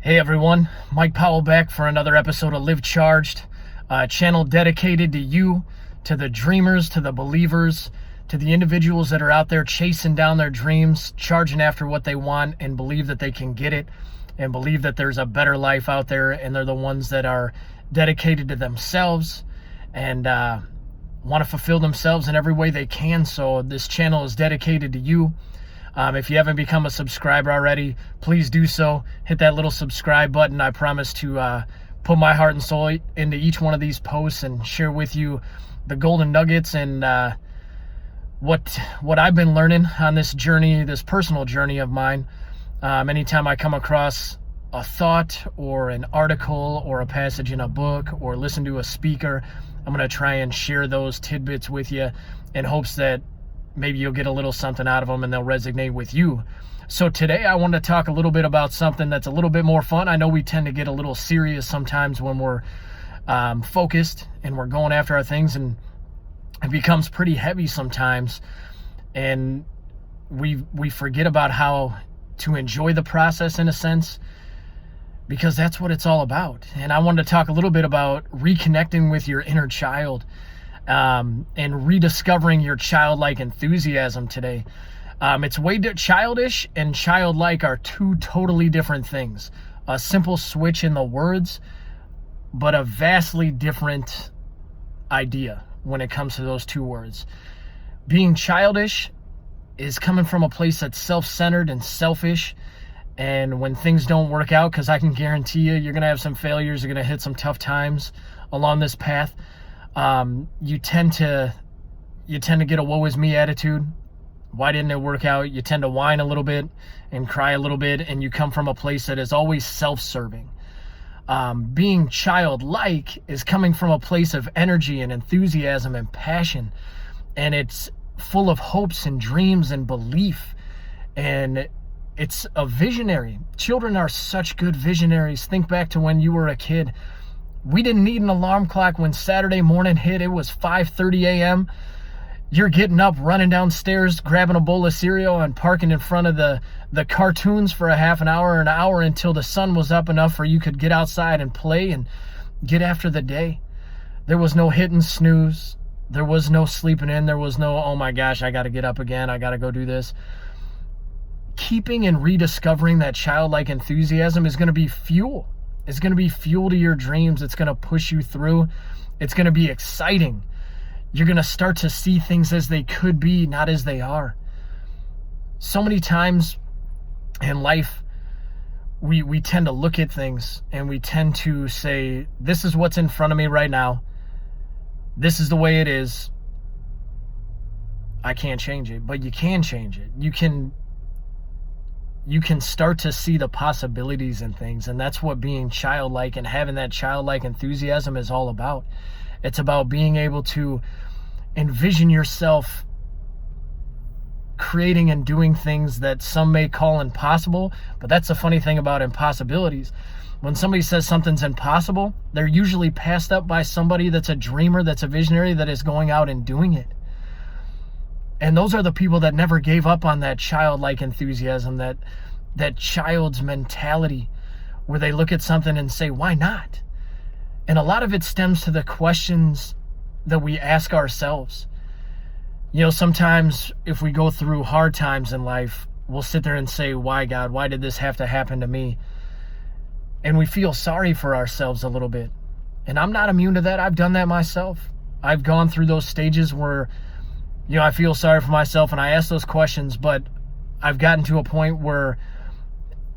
Hey everyone, Mike Powell back for another episode of Live Charged, a channel dedicated to you, to the dreamers, to the believers, to the individuals that are out there chasing down their dreams, charging after what they want and believe that they can get it and believe that there's a better life out there, and they're the ones that are dedicated to themselves and want to fulfill themselves in every way they can. So this channel is dedicated to you. If you haven't become a subscriber already, please do so. Hit that little subscribe button. I promise to put my heart and soul into each one of these posts and share with you the golden nuggets and what I've been learning on this journey, this personal journey of mine. Anytime I come across a thought or an article or a passage in a book or listen to a speaker, I'm going to try and share those tidbits with you in hopes that maybe you'll get a little something out of them and they'll resonate with you. So today I want to talk a little bit about something that's a little bit more fun. I know we tend to get a little serious sometimes when we're focused and we're going after our things, and it becomes pretty heavy sometimes, and we forget about how to enjoy the process in a sense, because that's what it's all about. And I wanted to talk a little bit about reconnecting with your inner child and rediscovering your childlike enthusiasm today. It's way childish and childlike are two totally different things. A simple switch in the words, but a vastly different idea when it comes to those two words. Being childish is coming from a place that's self-centered and selfish, and when things don't work out, because I can guarantee you're going to have some failures, you're going to hit some tough times along this path. You tend to get a woe is me attitude. Why didn't it work out? You tend to whine a little bit and cry a little bit, and you come from a place that is always self-serving. Being childlike is coming from a place of energy and enthusiasm and passion, and it's full of hopes and dreams and belief, and it's a visionary. Children are such good visionaries. Think back to when you were a kid. We didn't need an alarm clock when Saturday morning hit. It was 5:30 a.m. You're getting up, running downstairs, grabbing a bowl of cereal and parking in front of the cartoons for a half an hour or an hour until the sun was up enough for you could get outside and play and get after the day. There was no hitting snooze. There was no sleeping in. There was no, oh my gosh, I got to get up again. I got to go do this. Keeping and rediscovering that childlike enthusiasm is going to be fuel. It's going to be fuel to your dreams. It's going to push you through. It's going to be exciting. You're going to start to see things as they could be, not as they are. So many times in life, we tend to look at things and we tend to say, this is what's in front of me right now. This is the way it is. I can't change it, but you can change it. You can start to see the possibilities in things, and that's what being childlike and having that childlike enthusiasm is all about. It's about being able to envision yourself creating and doing things that some may call impossible, but that's the funny thing about impossibilities. When somebody says something's impossible, they're usually passed up by somebody that's a dreamer, that's a visionary, that is going out and doing it. And those are the people that never gave up on that childlike enthusiasm, that child's mentality, where they look at something and say, why not? And a lot of it stems to the questions that we ask ourselves. You know, sometimes if we go through hard times in life, we'll sit there and say, why, God? Why did this have to happen to me? And we feel sorry for ourselves a little bit. And I'm not immune to that. I've done that myself. I've gone through those stages where, you know, I feel sorry for myself and I ask those questions, but I've gotten to a point where,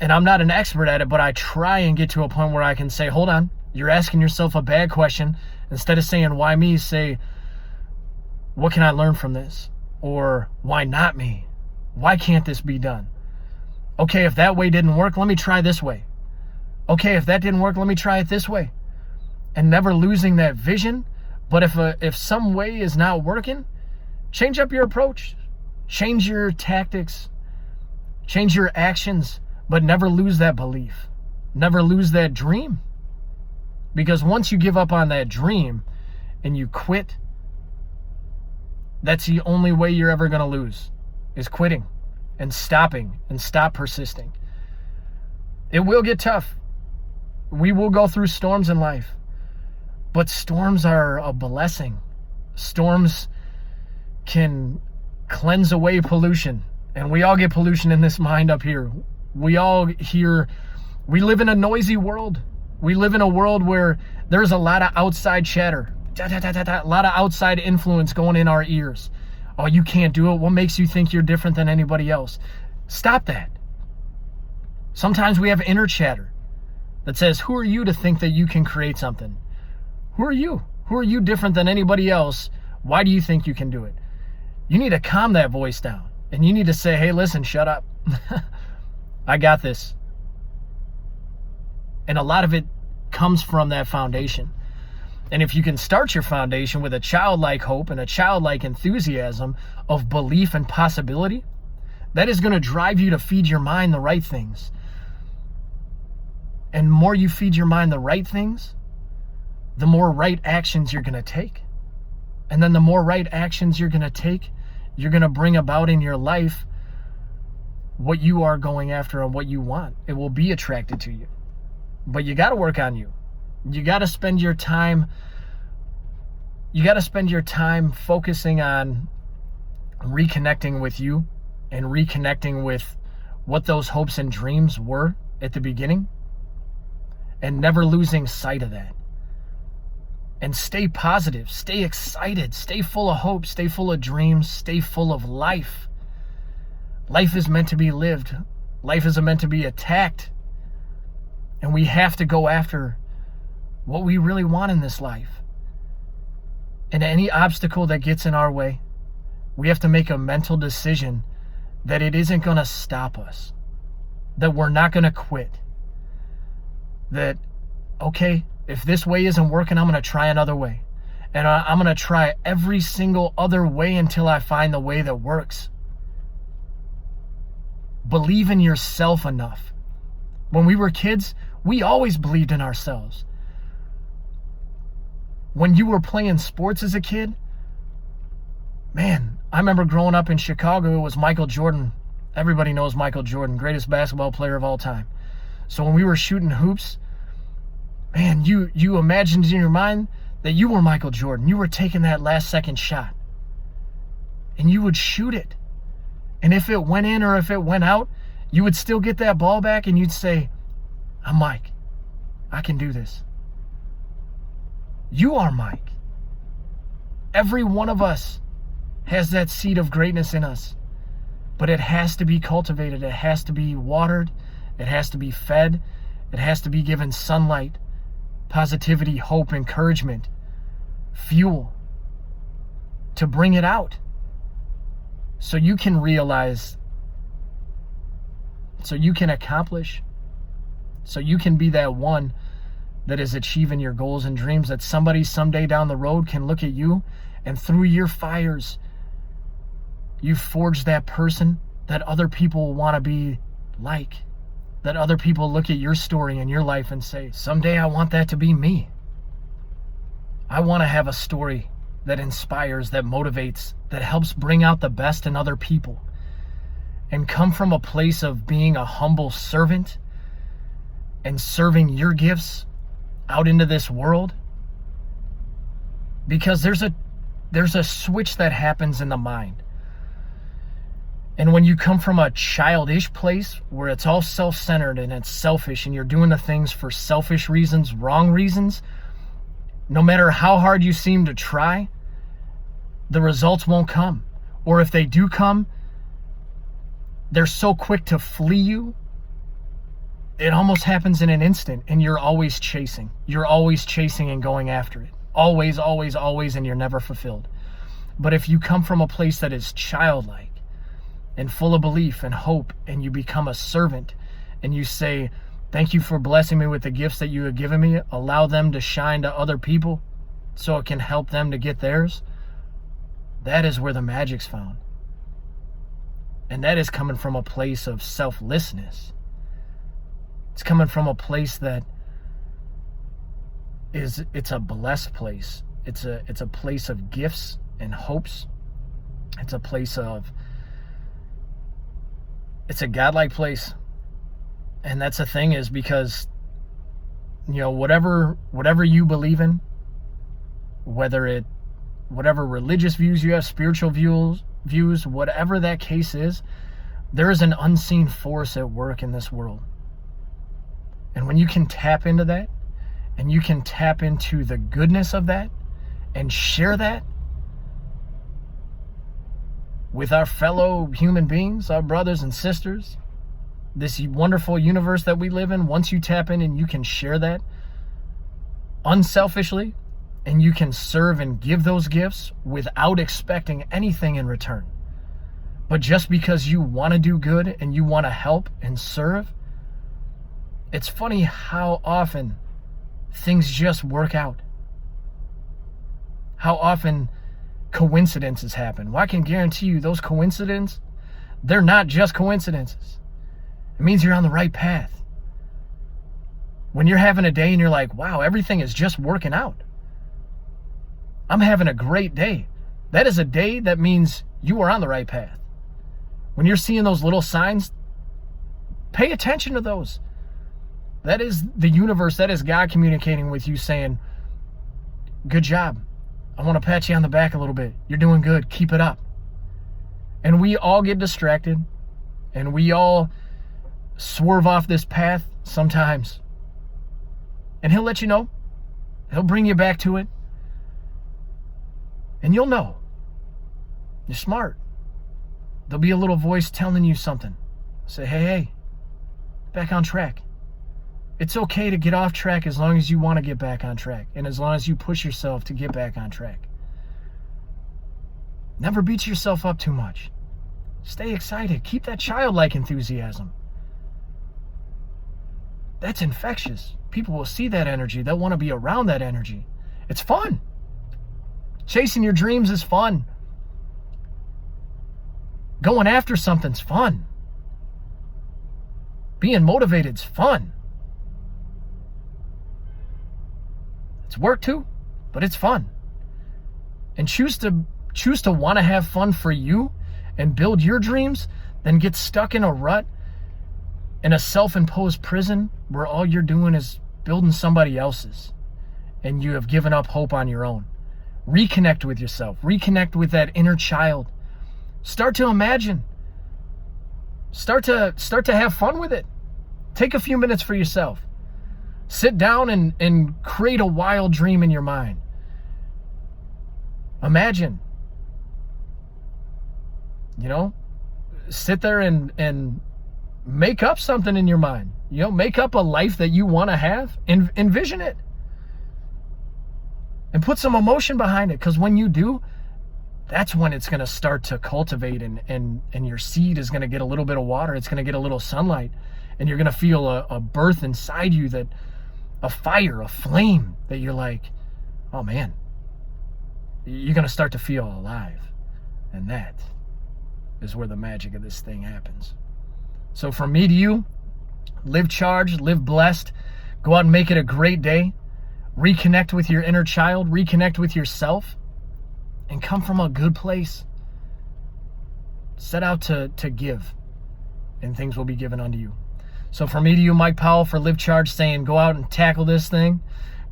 and I'm not an expert at it, but I try and get to a point where I can say, hold on, you're asking yourself a bad question. Instead of saying, why me, say, what can I learn from this? Or why not me? Why can't this be done? Okay, if that way didn't work, let me try this way. Okay, if that didn't work, let me try it this way. And never losing that vision. But if some way is not working, change up your approach, change your tactics, change your actions, but never lose that belief. Never lose that dream. Because once you give up on that dream and you quit, that's the only way you're ever going to lose, is quitting and stopping and stop persisting. It will get tough. We will go through storms in life, but storms are a blessing. Storms can cleanse away pollution, and we all get pollution in this mind up here. We live in a noisy world. We live in a world where there's a lot of outside chatter, a lot of outside influence going in our ears. Oh, you can't do it. What makes you think you're different than anybody else? Stop that. Sometimes we have inner chatter that says, who are you to think that you can create something? Who are you? Who are you different than anybody else? Why do you think you can do it? You need to calm that voice down, and you need to say, hey, listen, shut up. I got this. And a lot of it comes from that foundation. And if you can start your foundation with a childlike hope and a childlike enthusiasm of belief and possibility, that is going to drive you to feed your mind the right things. And the more you feed your mind the right things, the more right actions you're going to take. And then the more right actions you're going to take, you're going to bring about in your life what you are going after and what you want. It will be attracted to you. But you got to work on you. You got to spend your time focusing on reconnecting with you and reconnecting with what those hopes and dreams were at the beginning, and never losing sight of that. And stay positive, stay excited, stay full of hope, stay full of dreams, stay full of life. Life is meant to be lived. Life isn't meant to be attacked. And we have to go after what we really want in this life. And any obstacle that gets in our way, we have to make a mental decision that it isn't going to stop us, that we're not going to quit, that, okay, if this way isn't working, I'm going to try another way. And I'm going to try every single other way until I find the way that works. Believe in yourself enough. When we were kids, we always believed in ourselves. When you were playing sports as a kid, man, I remember growing up in Chicago, it was Michael Jordan. Everybody knows Michael Jordan, greatest basketball player of all time. So when we were shooting hoops, man, you imagined in your mind that you were Michael Jordan. You were taking that last second shot. And you would shoot it. And if it went in or if it went out, you would still get that ball back and you'd say, I'm Mike. I can do this. You are Mike. Every one of us has that seed of greatness in us. But it has to be cultivated. It has to be watered. It has to be fed. It has to be given sunlight, positivity, hope, encouragement, fuel to bring it out. So you can realize, so you can accomplish, so you can be that one that is achieving your goals and dreams, that somebody someday down the road can look at you and through your fires, you forge that person that other people want to be like, that other people look at your story and your life and say, someday I want that to be me. I want to have a story that inspires, that motivates, that helps bring out the best in other people, and come from a place of being a humble servant and serving your gifts out into this world. Because there's a switch that happens in the mind. And when you come from a childish place where it's all self-centered and it's selfish and you're doing the things for selfish reasons, wrong reasons, no matter how hard you seem to try, the results won't come. Or if they do come, they're so quick to flee you, it almost happens in an instant, and you're always chasing. You're always chasing and going after it. Always, always, always, and you're never fulfilled. But if you come from a place that is childlike and full of belief and hope, and you become a servant, and you say, thank you for blessing me with the gifts that you have given me, allow them to shine to other people so it can help them to get theirs, that is where the magic's found. And that is coming from a place of selflessness. It's coming from a place that it's a blessed place. It's a place of gifts and hopes. It's a place of, it's a godlike place. And that's the thing, is because whatever you believe in, whatever religious views you have, spiritual views, whatever that case is, there is an unseen force at work in this world. And when you can tap into that, and you can tap into the goodness of that, and share that with our fellow human beings, our brothers and sisters, this wonderful universe that we live in, once you tap in and you can share that unselfishly, and you can serve and give those gifts without expecting anything in return, but just because you want to do good and you want to help and serve, it's funny how often things just work out. How often coincidences happen. Well, I can guarantee you those coincidences, they're not just coincidences. It means you're on the right path. When you're having a day and you're like, wow, everything is just working out. I'm having a great day. That is a day that means you are on the right path. When you're seeing those little signs, pay attention to those. That is the universe, that is God communicating with you saying, good job. I want to pat you on the back a little bit. You're doing good. Keep it up. And we all get distracted, and we all swerve off this path sometimes. And he'll let you know. He'll bring you back to it. And you'll know. You're smart. There'll be a little voice telling you something. Say, hey, back on track. It's okay to get off track as long as you want to get back on track, and as long as you push yourself to get back on track. Never beat yourself up too much. Stay excited. Keep that childlike enthusiasm. That's infectious. People will see that energy. They'll want to be around that energy. It's fun. Chasing your dreams is fun. Going after something's fun. Being motivated's fun. It's work too, but it's fun. And choose to want to have fun for you and build your dreams, then get stuck in a rut, in a self-imposed prison where all you're doing is building somebody else's, and you have given up hope on your own. Reconnect with yourself. Reconnect with that inner child. Start to imagine. Start to have fun with it. Take a few minutes for yourself. Sit down and create a wild dream in your mind. Imagine. Sit there and make up something in your mind. Make up a life that you want to have and envision it. And put some emotion behind it, because when you do, that's when it's going to start to cultivate, and your seed is going to get a little bit of water. It's going to get a little sunlight, and you're going to feel a birth inside you, that a fire, a flame, that you're like, oh man, you're going to start to feel alive. And that is where the magic of this thing happens. So from me to you, live charged, live blessed, go out and make it a great day. Reconnect with your inner child, reconnect with yourself, and come from a good place. Set out to give, and things will be given unto you. So from me to you, Mike Powell, for Live Charged, saying go out and tackle this thing.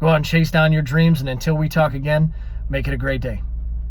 Go out and chase down your dreams, and until we talk again, make it a great day.